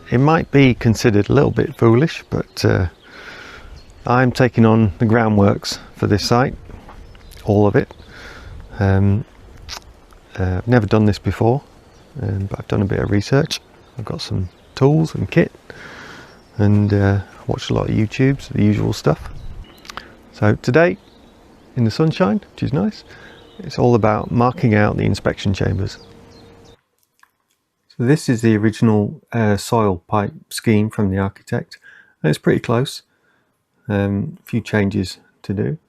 It might be considered a little bit foolish, but I'm taking on the groundworks for this site, all of it. I've never done this before, but I've done a bit of research. I've got some tools and kit, and watched a lot of YouTubes, the usual stuff. So today, in the sunshine, which is nice, it's all about marking out the inspection chambers. So this is the original soil pipe scheme from the architect, and it's pretty close. A few changes to do.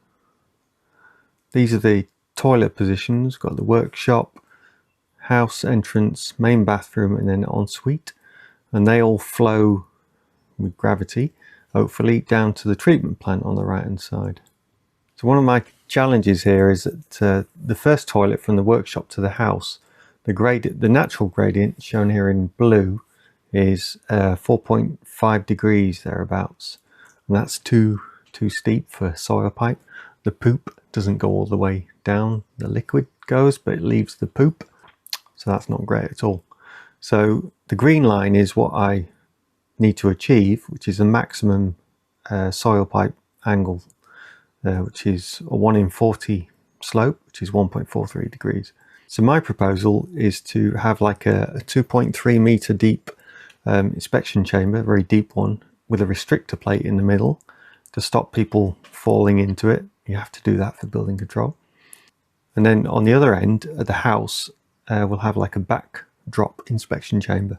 These are the toilet positions. Got the workshop, house entrance, main bathroom, and then ensuite, and they all flow with gravity, hopefully, down to the treatment plant on the right hand side. So one of my challenges here is that the first toilet from the workshop to the house, the natural gradient shown here in blue is 4.5 degrees thereabouts, and that's too steep for soil pipe. The poop doesn't go all the way down, the liquid goes, but it leaves the poop, so that's not great at all. So the green line is what I need to achieve, which is the maximum soil pipe angle, which is a 1 in 40 slope, which is 1.43 degrees. So my proposal is to have like a 2.3 meter deep inspection chamber, a very deep one, with a restrictor plate in the middle to stop people falling into it. You have to do that for building control. And then on the other end of the house, we'll have like a backdrop inspection chamber,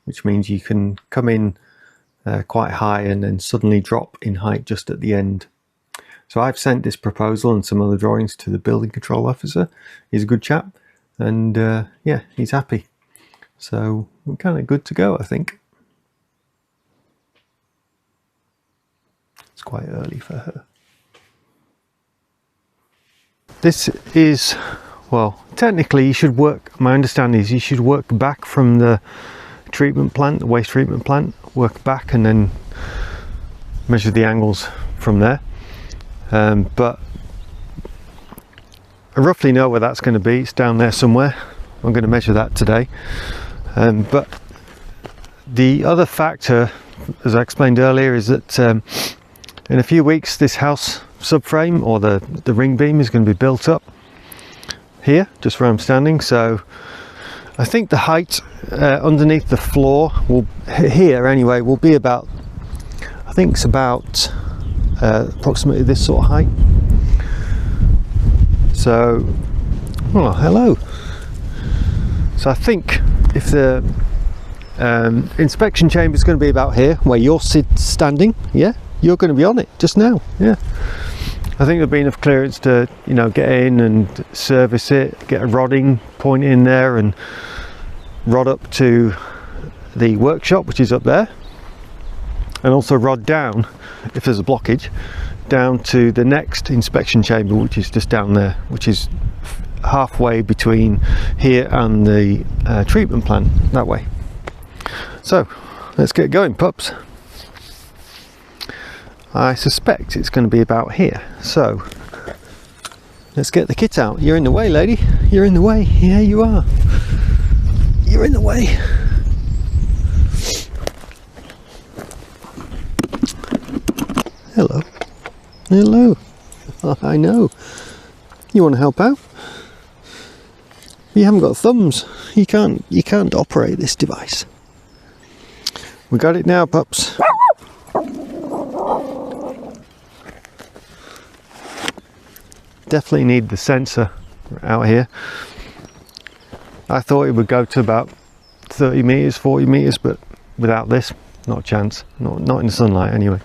which means you can come in quite high and then suddenly drop in height just at the end. So I've sent this proposal and some other drawings to the building control officer. He's a good chap. And yeah, he's happy, so we're kind of good to go, I think. It's quite early for her. This is, well, technically you should work, my understanding is you should work back from the treatment plant, the waste treatment plant, work back and then measure the angles from there. But I roughly know where that's going to be. It's down there somewhere. I'm going to measure that today. But the other factor, as I explained earlier, is that in a few weeks this house subframe, or the ring beam, is going to be built up here, just where I'm standing. So I think the height underneath the floor will, here anyway, will be about, I think it's about approximately this sort of height. So, oh, hello. So I think if the inspection chamber is going to be about here, where you're standing, yeah, you're going to be on it just now, yeah. I think there'll be enough clearance to, you know, get in and service it, get a rodding point in there and rod up to the workshop, which is up there, and also rod down, if there's a blockage, down to the next inspection chamber, which is just down there, which is halfway between here and the treatment plant, that way. So let's get going, pups. I suspect it's going to be about here, so let's get the kit out. You're in the way, lady. You're in the way. Yeah, you are. You're in the way. Hello. Hello. Oh, I know. You want to help out? You haven't got thumbs. You can't operate this device. We got it now, pups. Definitely need the sensor out here. I thought it would go to about 30 meters, 40 meters, but without this, not a chance. Not in the sunlight anyway.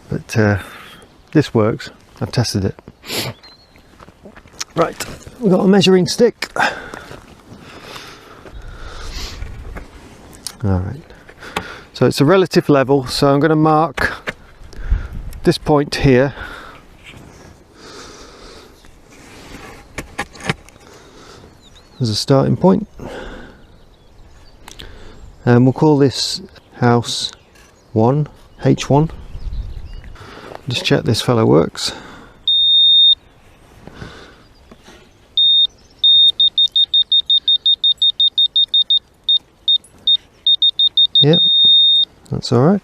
But this works. I've tested it. Right, we've got a measuring stick. Alright, so it's a relative level, so I'm going to mark this point here as a starting point, and we'll call this house 1, H1. Just check this fellow works. Yep, that's all right.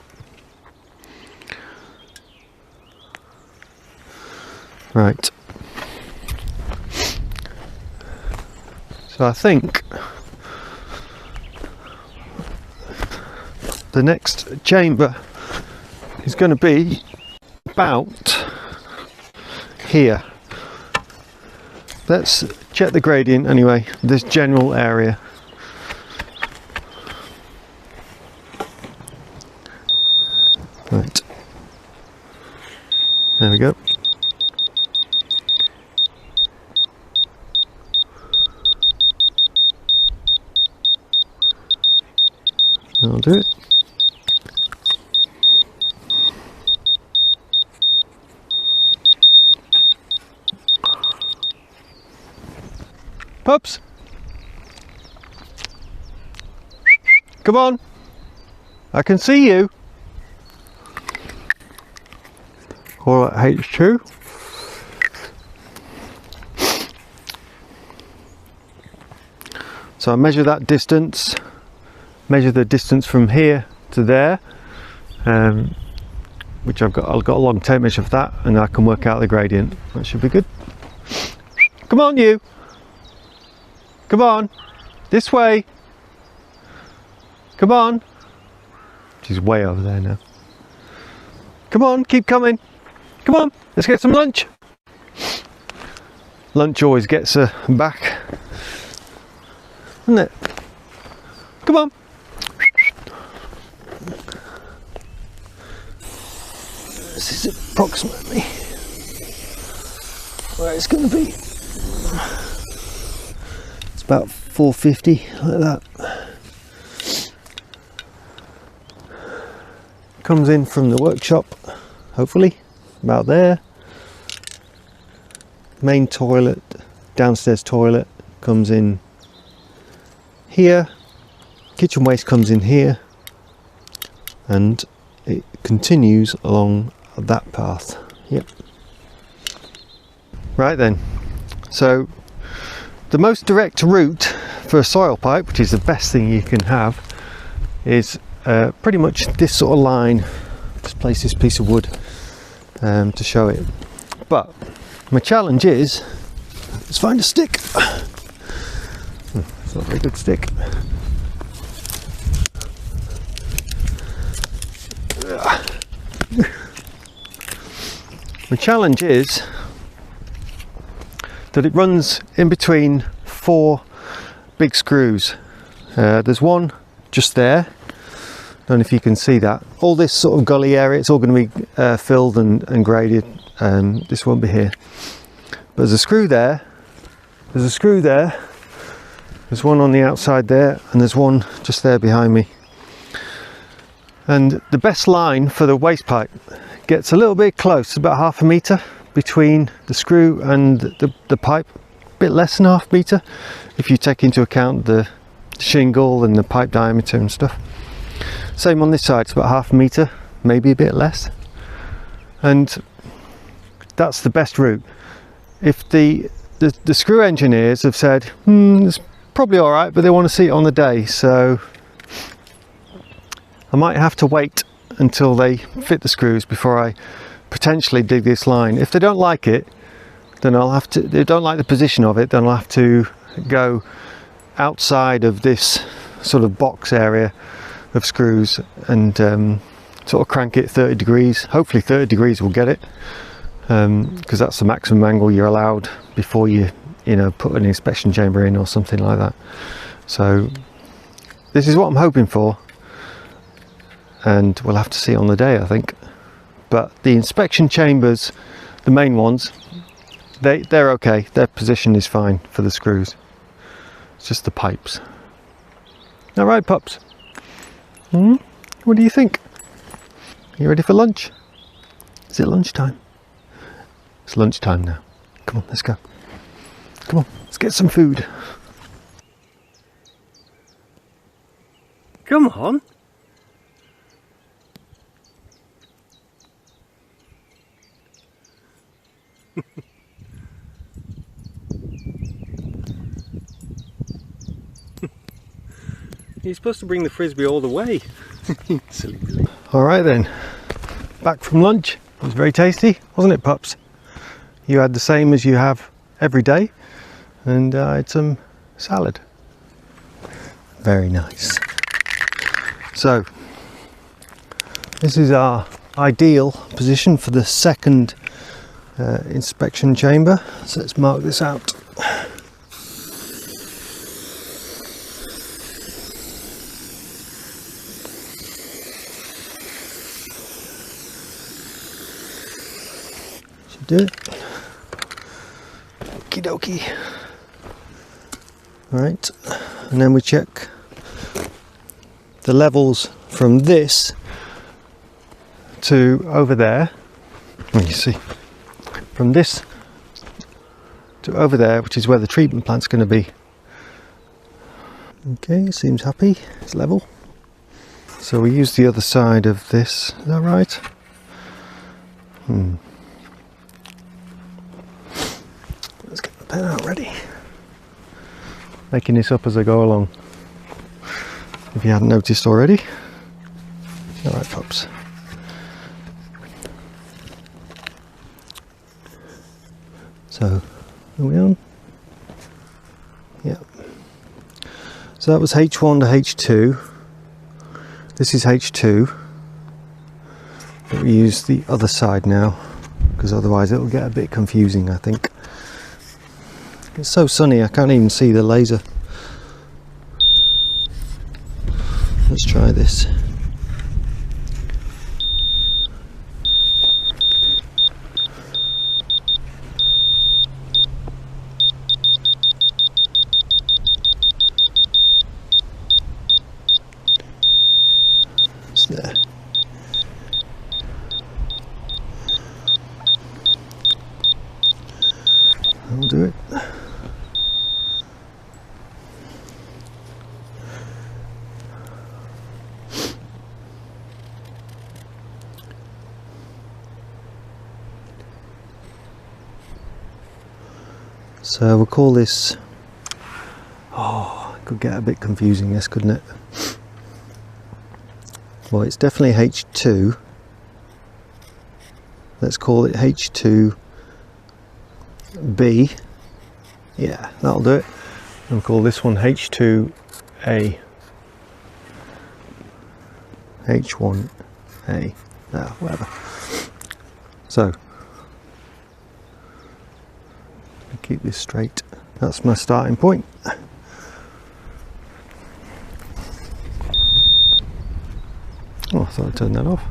Right. So I think the next chamber is going to be about here. Let's check the gradient anyway, this general area. Right. There we go. I'll do it. Pups! Come on! I can see you! Call it H2. So I measure that distance, measure the distance from here to there, which I've got a long tape measure for that, and I can work out the gradient. That should be good. Come on, you! Come on! This way! Come on! She's way over there now. Come on, keep coming! Come on, let's get some lunch! Lunch always gets her back, doesn't it? Come on! This is approximately where it's going to be. It's about 450, like that. Comes in from the workshop, hopefully, about there. Main toilet, downstairs toilet comes in here. Kitchen waste comes in here, and it continues along that path. Yep. Right then, so the most direct route for a soil pipe, which is the best thing you can have, is pretty much this sort of line. Just place this piece of wood to show it. But my challenge is, let's find a stick. It's not a very good stick. The challenge is that it runs in between 4 big screws. There's one just there. Don't know if you can see that. All this sort of gully area, it's all going to be filled and graded. This won't be here. But there's a screw there. There's a screw there. There's one on the outside there, and there's one just there behind me. And the best line for the waste pipe gets a little bit close, about 1/2 metre between the screw and the pipe, a bit less than 1/2 metre if you take into account the shingle and the pipe diameter and stuff. Same on this side, it's about 1/2 metre, maybe a bit less, and that's the best route. If the screw engineers have said it's probably all right, but they want to see it on the day, so I might have to wait until they fit the screws before I potentially dig this line. If they don't like it, then I'll have to, if they don't like the position of it, then I'll have to go outside of this sort of box area of screws and sort of crank it 30 degrees. Hopefully 30 degrees will get it, because that's the maximum angle you're allowed before you put an inspection chamber in or something like that. So this is what I'm hoping for, and we'll have to see on the day, I think. But the inspection chambers, the main ones, they're okay. Their position is fine for the screws. It's just the pipes. All right, pups. What do you think? You ready for lunch? Is it lunchtime? It's lunchtime now. Come on, let's go. Come on, let's get some food. Come on. You're supposed to bring the frisbee all the way. Silly Billy. Alright then, back from lunch. It was very tasty, wasn't it, pups? You had the same as you have every day, and I had some salad. Very nice. So, this is our ideal position for the second inspection chamber. So let's mark this out. Should do it. Okie dokie. Alright, and then we check the levels from this to over there. You see, from this to over there, which is where the treatment plant's going to be. Okay, seems happy, it's level. So we use the other side of this, is that right? Let's get the pen out ready. Making this up as I go along, if you hadn't noticed already. Alright, pups. So, are we on? Yeah. So that was H1 to H2. This is H2. But we use the other side now, because otherwise it'll get a bit confusing, I think. It's so sunny I can't even see the laser. Let's try this. It's there. I'll do it. So we'll call this, it could get a bit confusing this, couldn't it? Well, it's definitely H2. Let's call it H2B. Yeah, that'll do it. And we'll call this one H2A. H1A. Whatever. So, keep this straight. That's my starting point. Oh, I thought I'd turn that off.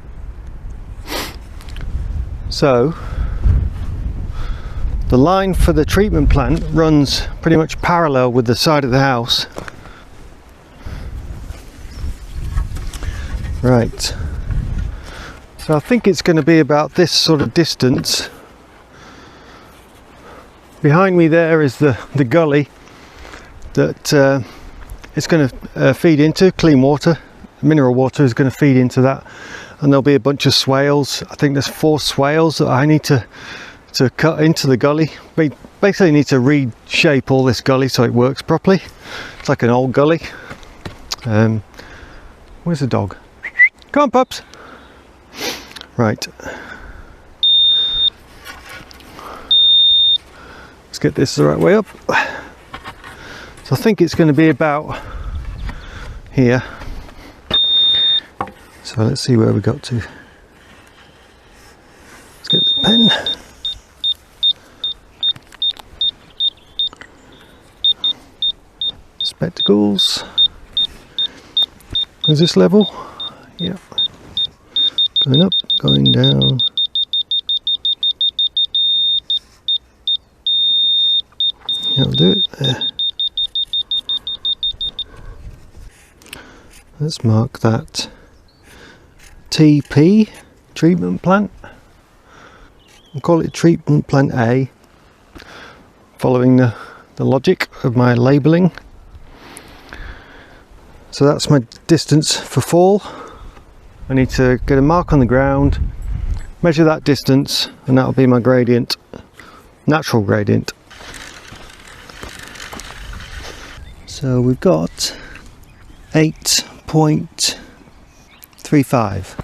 So, the line for the treatment plant runs pretty much parallel with the side of the house. Right. So I think it's going to be about this sort of distance. Behind me there is the gully that it's going to feed into. Clean water, mineral water is going to feed into that, and there'll be a bunch of swales. I think there's 4 swales that I need to cut into the gully. We basically need to reshape all this gully so it works properly. It's like an old gully. Where's the dog? Come on, pups. Right. Let's get this the right way up. So I think it's going to be about here. So let's see where we got to. Let's get the pen. Spectacles. Is this level? Yep. Going up, going down. Yeah, I'll do it there. Let's mark that TP treatment plant. I'll call it treatment plant A, following the logic of my labelling. So that's my distance for fall. I need to get a mark on the ground, measure that distance, and that'll be my gradient, natural gradient. So we've got 8.35.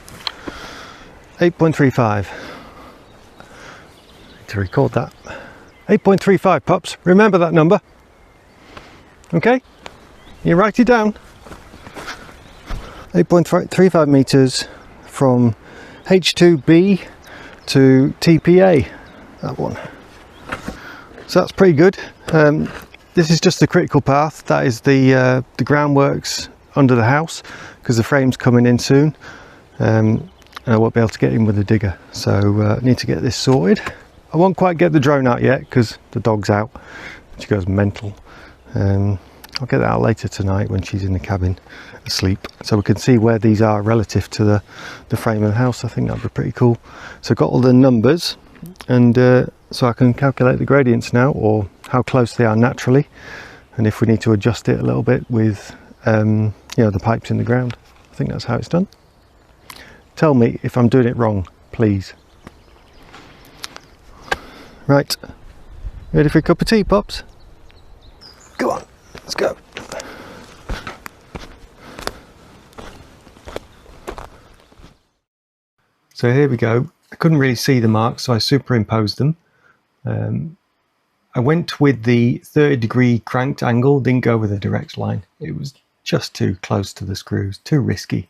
8.35. Need to record that. 8.35 pups. Remember that number. Okay? You write it down. 8.35 meters from H2B to TPA. That one. So that's pretty good. This is just the critical path. That is the groundworks under the house, because the frame's coming in soon. And I won't be able to get in with the digger, so I need to get this sorted. I won't quite get the drone out yet because the dog's out. She goes mental. I'll get that out later tonight when she's in the cabin asleep, so we can see where these are relative to the frame of the house. I think that'd be pretty cool. So I've got all the numbers, and so I can calculate the gradients now, or how close they are naturally, and if we need to adjust it a little bit with you know, the pipes in the ground. I think that's how it's done. Tell me if I'm doing it wrong, please. Right, ready for a cup of tea, pups? Go on, let's go. So here we go. I couldn't really see the marks, so I superimposed them. I went with the 30-degree cranked angle, didn't go with a direct line. It was just too close to the screws, too risky.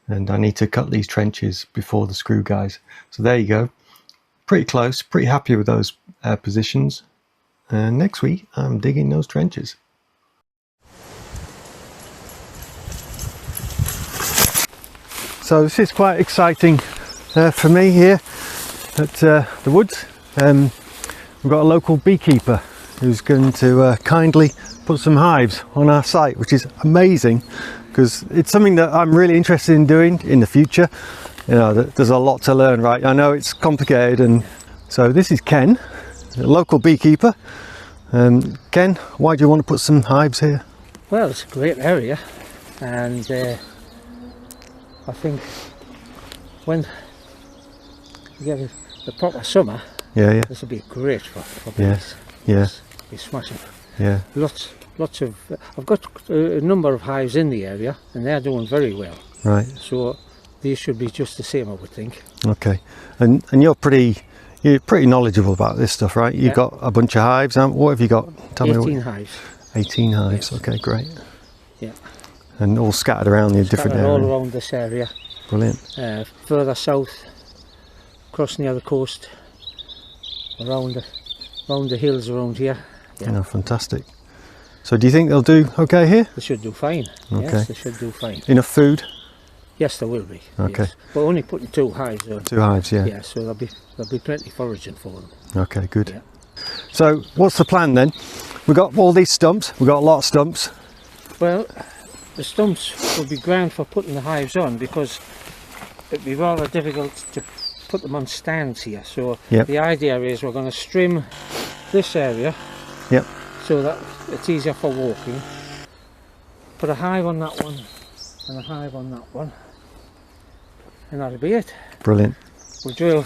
And I need to cut these trenches before the screw guys. So there you go. Pretty close, pretty happy with those positions. And next week I'm digging those trenches. So this is quite exciting for me here at the woods. We've got a local beekeeper who's going to kindly put some hives on our site, which is amazing because it's something that I'm really interested in doing in the future. You know, there's a lot to learn, right? I know it's complicated, and so this is Ken, a local beekeeper. Ken, why do you want to put some hives here? Well, it's a great area, and I think when you get the proper summer, this will be great for bees. Be smashing. Yeah. Lots of. I've got a number of hives in the area, and they're doing very well. Right. So these should be just the same, I would think. Okay. And you're pretty knowledgeable about this stuff, right? You've got a bunch of hives. What have you got? Tell 18 me. hives. 18 hives. Yes. Okay, great. Yeah. And all scattered around the different areas. All around this area. Brilliant. Further south, across near the coast, around the hills around here. Yeah. Oh, fantastic. So do you think they'll do okay here? They should do fine. Okay. Yes, they should do fine. Enough food? Yes, there will be. Okay. Yes. But only putting 2 hives on. 2 hives, yeah. Yeah, so there'll be plenty foraging for them. Okay, good. Yeah. So what's the plan then? We've got all these stumps. We've got a lot of stumps. Well, the stumps will be grand for putting the hives on, because it'd be rather difficult to put them on stands here. So the idea is we're going to trim this area. Yep. So that it's easier for walking. Put a hive on that one and a hive on that one, and that'll be it. Brilliant. We'll drill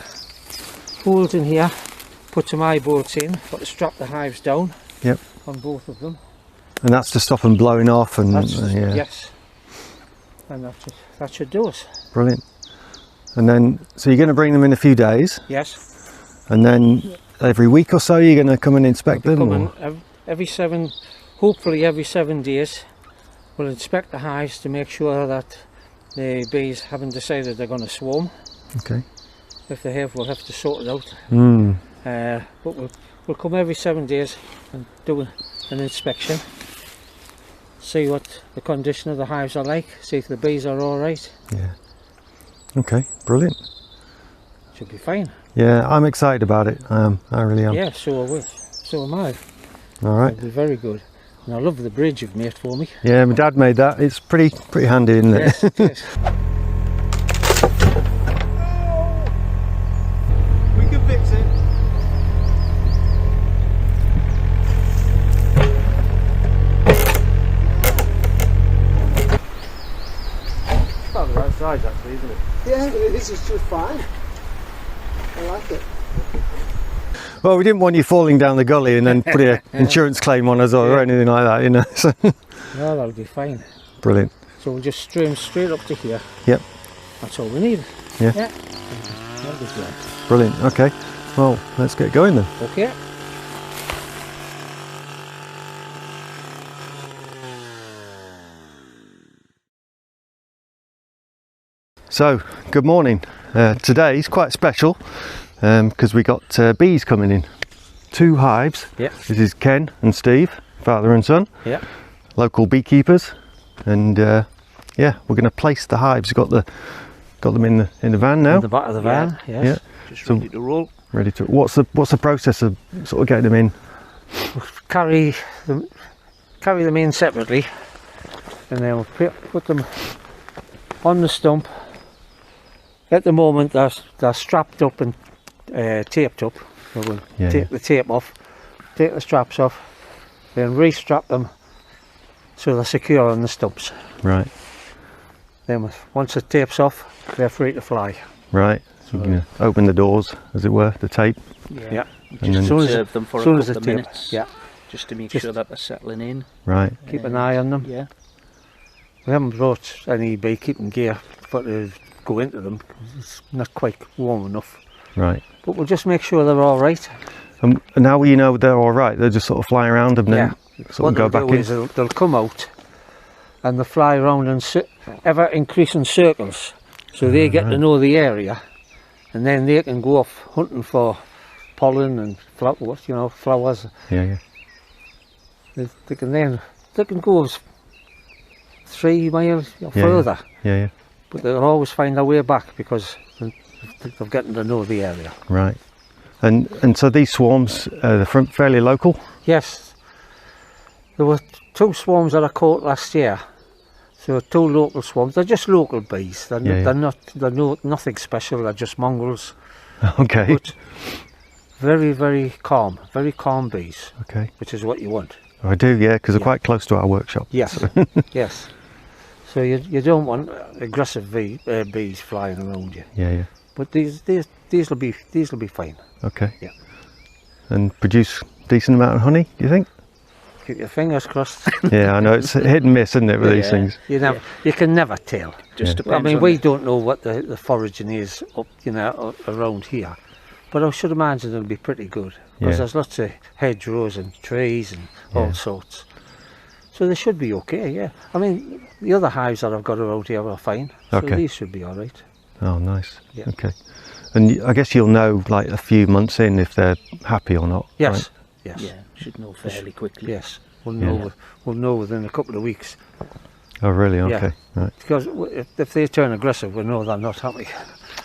holes in here, put some eye bolts in, got to strap the hives down. Yep. On both of them. And that's to stop them blowing off, and yes. And that should do us. Brilliant. And then, so you're going to bring them in a few days? Yes. And then every week or so you're going to come and inspect them? Hopefully every 7 days we'll inspect the hives to make sure that the bees haven't decided they're going to swarm. Okay. If they have, we'll have to sort it out. But we'll come every 7 days and do an inspection, see what the condition of the hives are like, see if the bees are alright. Yeah. Okay, brilliant. Should be fine. Yeah, I'm excited about it. I really am. Yeah, so am I. Alright. It'll be very good. And I love the bridge you've made for me. Yeah, my dad made that. It's pretty handy, isn't it? Yes, it is. We can fix it. isn't it? Yeah, this is just fine. I like it. Well, we didn't want you falling down the gully and then put an insurance claim on us or anything like that, you know. So. No, that'll be fine. Brilliant. So we'll just stream straight up to here. Yep. That's all we need. Yeah. That'll be great. Brilliant. Okay. Well, let's get going then. Okay. So, good morning. Today's quite special because we got bees coming in. 2 hives. Yeah. This is Ken and Steve, father and son. Yeah. Local beekeepers, and yeah, we're going to place the hives. Got them in the van now. In the back of the van. Yeah. Yes. Yeah. Just ready to roll. Ready to. What's the process of sort of getting them in? We'll carry them in separately, and then we'll put them on the stump. At the moment, they're strapped up and taped up. So we'll take the tape off, take the straps off, then re-strap them so they're secure on the stumps. Right. Then once the tape's off, they're free to fly. Right. So you can open the doors, as it were, the tape. Yeah. And then Observe them for a couple of tape, minutes. yeah. Just to make sure that they're settling in. Right. Keep an eye on them. Yeah. We haven't brought any beekeeping gear for to go into them. It's not quite warm enough. Right. But we'll just make sure they're all right. And now you know they're all right. They're just sort of fly around and then sort of go back in. They'll come out and they'll fly around in ever increasing circles. So they get to know the area, and then they can go off hunting for pollen and flowers. Yeah. They can go 3 miles further. Yeah. But they'll always find their way back because they've gotten to know the area. Right. And so these swarms, they're fairly local? Yes. There were 2 swarms that I caught last year. So 2 local swarms. They're just local bees. They're nothing special. They're just mongrels. Okay. But very, very calm bees. Okay. Which is what you want. I do, yeah, because they're quite close to our workshop. Yes. So. Yes. So you don't want aggressive bees flying around you. Yeah. But these will be fine. Okay. Yeah. And produce decent amount of honey, do you think? Keep your fingers crossed. Yeah, I know it's hit and miss, isn't it, with these things? You can never tell. Just depends. I mean, we don't know what the foraging is up, around here, but I should imagine it'll be pretty good because there's lots of hedgerows and trees and all sorts. So they should be okay. Yeah. I mean, the other hives that I've got around here are fine. So these should be all right. Oh, nice. Yeah. Okay. And I guess you'll know like a few months in if they're happy or not. Yes. Right? Yes. Yeah, should know fairly quickly. Yes. We'll know. We'll know within a couple of weeks. Oh, really? Okay. Right. Because if they turn aggressive, we know they're not happy.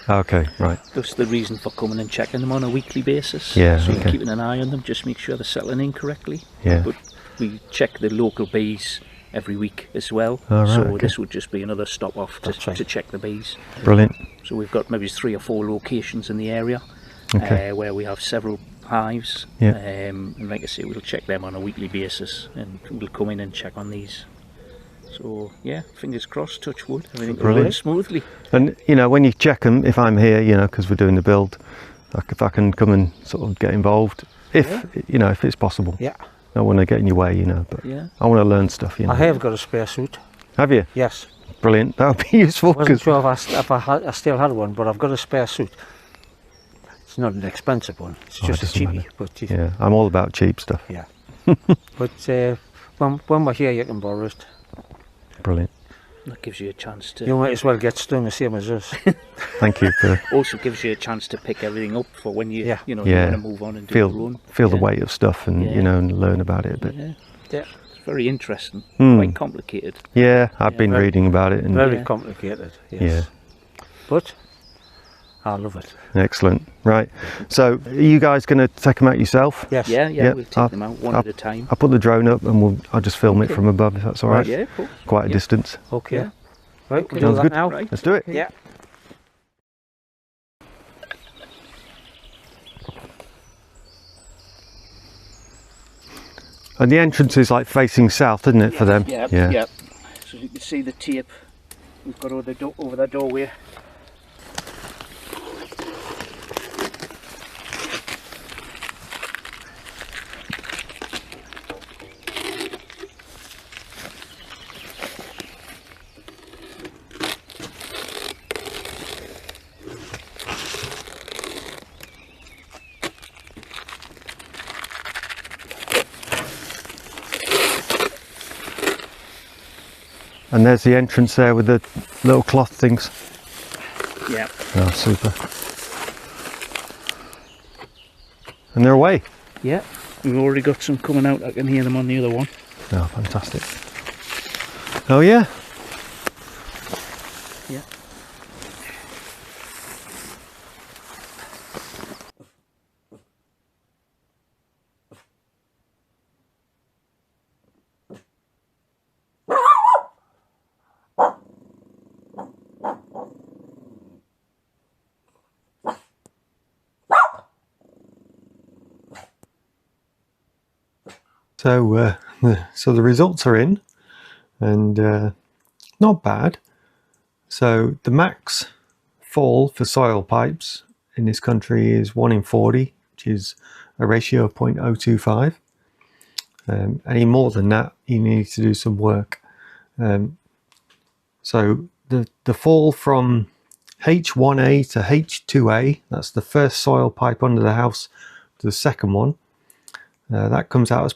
Okay. Right. That's the reason for coming and checking them on a weekly basis. Yeah. So you're keeping an eye on them, just make sure they're settling in correctly. Yeah. But we check the local bees every week as well. Oh, right, so this would just be another stop off to check the bees. Brilliant. So we've got maybe 3 or 4 locations in the area where we have several hives. Yeah. And like I say, we'll check them on a weekly basis and we'll come in and check on these. So yeah, fingers crossed, touch wood, everything will run smoothly. And when you check them, if I'm here, because we're doing the build, if I can come and sort of get involved, if it's possible. Yeah. I don't want to get in your way, but I want to learn stuff. I have got a spare suit. Have you? Yes. Brilliant. That would be useful. I wasn't sure if I still had one, but I've got a spare suit. It's not an expensive one. It's just a cheapie. But yeah, I'm all about cheap stuff. Yeah. But when we're here, you can borrow it. Brilliant. That gives you a chance to... You might as well get stung the same as us. Thank you for... Also gives you a chance to pick everything up for when you, you want to move on and do your own. Feel the weight of stuff and, and learn about it a bit. Yeah. It's very interesting. Quite complicated. Yeah, I've been reading about it. And very complicated, yes. Yeah. But I love it. Excellent. Right. So are you guys going to take them out yourself? Yes. Yeah, we'll take them out one at a time. I'll put the drone up and I'll just film it from above if that's all right. Yeah, cool. Quite a distance. Okay. Yeah. Right, we'll Sounds do that good. now. Right. Let's do it. Yeah. And the entrance is like facing south, isn't it, for them? Yeah. So you can see the tape we've got over the doorway. And there's the entrance there with the little cloth things. Yeah. Oh, super. And they're away. Yeah. We've already got some coming out. I can hear them on the other one. Oh, fantastic. Oh, yeah. Yeah. So the results are in, and not bad. So the max fall for soil pipes in this country is 1 in 40, which is a ratio of 0.025. Any more than that, you need to do some work. So the fall from H1A to H2A, that's the first soil pipe under the house, to the second one, that comes out as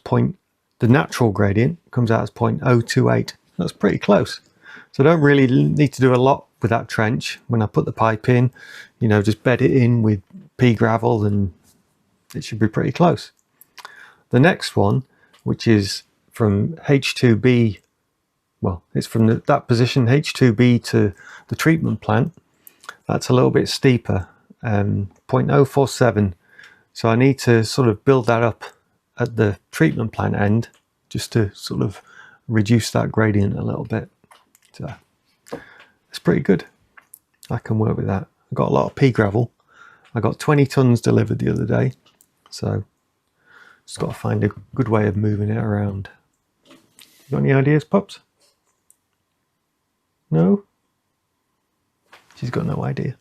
the natural gradient comes out as 0.028. That's pretty close. So I don't really need to do a lot with that trench. When I put the pipe in, you know, just bed it in with pea gravel and it should be pretty close. The next one, which is from H2B, well, it's from that position, H2B, to the treatment plant, that's a little bit steeper, 0.047. So I need to sort of build that up at the treatment plant end just to sort of reduce that gradient a little bit. So it's pretty good. I can work with that. I got a lot of pea gravel. I got 20 tons delivered the other day, so just got to find a good way of moving it around. You got any ideas, pups? No? She's got no idea.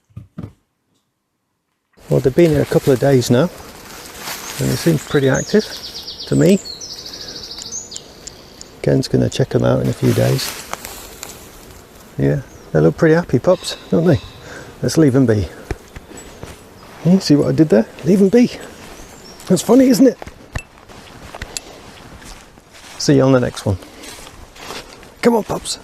Well, they've been here a couple of days now, and they seem pretty active to me. Ken's going to check them out in a few days. Yeah, they look pretty happy pups, don't they? Let's leave them be. Yeah, see what I did there? Leave them be. That's funny, isn't it? See you on the next one. Come on, pups.